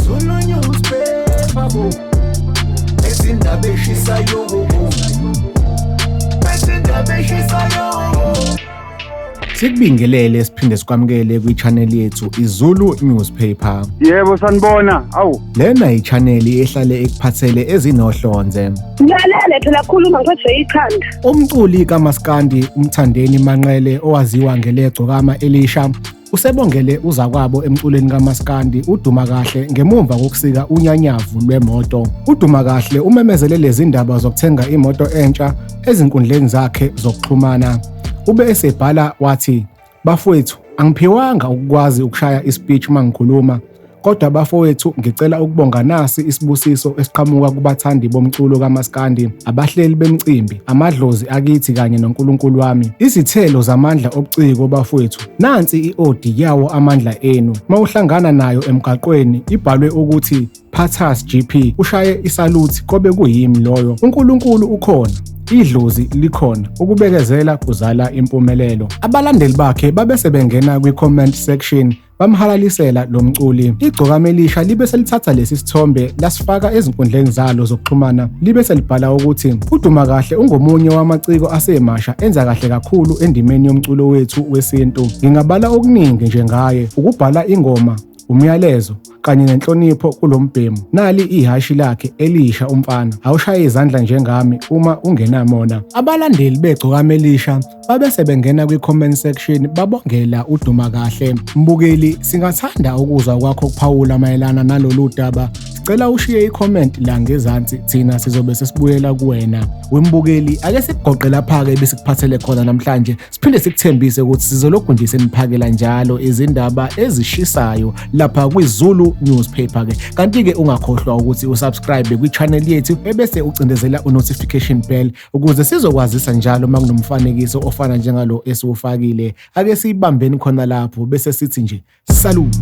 Zulu newspaper bo, ezindaba eshisayo bo, ezindaba eshisayo. Sikubingelele siphinde sikwamukele kwi-channel yethu iZulu Newspaper. Yebo sanibona. Awu. Lena i-channel ehlale ekuphathele ezinohlonze. Ngilalele phela khuluma ngiphethe ikhanda. Umculi kaMaskandi uMthandeni Manqele owaziwa ngeLigcokama Elisha usebongele uzakwabo emculweni kaMaskandi uDumakahle ngemumva kokusika unyanyavu lwemoto. uDumakahle umemezele lezi ndaba zokuthenga imoto entsha ezinkundleni zakhe zokuxhumana. Ube esebhala wathi, "Bafowethu, angiphiwanga ukukwazi ukushaya ispeech mangikhuluma, kodwa bafowethu ngicela ukubonga nasi isibusiso esiqhamuka kubathandi bomculo kaMaskandi, abahleli bemicimbi, amadlozi akithi kanye noNkulunkulu wami. Izithelo zamandla obuciko bafowethu. Nansi iodi yawo amandla enu. Mawuhlangana nayo emgaqweni ibhalwe ukuthi Phathas GP, ushaye isaluthi kobe kuyimi loyo. uNkulunkulu ukhona. Idlozi likhona, ukubekezela kuzala impumelelo." Abalandeli bakhe babese bengena kwi-comment section bamhalalisela lo mculi. Igcokama Elisha libe selithatha lesi sithombe lasifaka ezinkundleni zalo zokuxhumana, libe selibhala ukuthi uDumakahle ungomunye wamaciko asemasha enza kahle kakhulu endimeni yomculo wethu wesintu. Ngingabala okuningi nje ngaye, ukubhala ingoma, umyalezo kanye nenhlonipho kulombhemu. Nali ihashi lakhe Elisha umfana, awushaye izandla njengami uma ungenamona. Abalandeli beGcokama Elisha babese bengena kwi-comment section babongela uDumakahle. Mbukeli, singathanda ukuzwa kwakho kuphawula mayelana nalolu daba. Sicela ushiye i-comment la ngezansi, thina sizobe sesibuyela kuwena. Wembukeli, ake sikugoqe lapha-ke besikuphathele khona namhlanje, siphinde sikuthembise ukuthi sizolokhu nje seniphakela njalo izindaba ezishisayo lapha kwiZulu Newspaper-ke. Kanti-ke ungakhohlwa ukuthi usubscribe kwi-channel yethu ebese ucindezela u-notification bell ukuze sizokwazisa njalo uma kunomfanekiso ofana njengalo esiwufakile. Ake siyibambeni khona lapho bese sithi nje salute.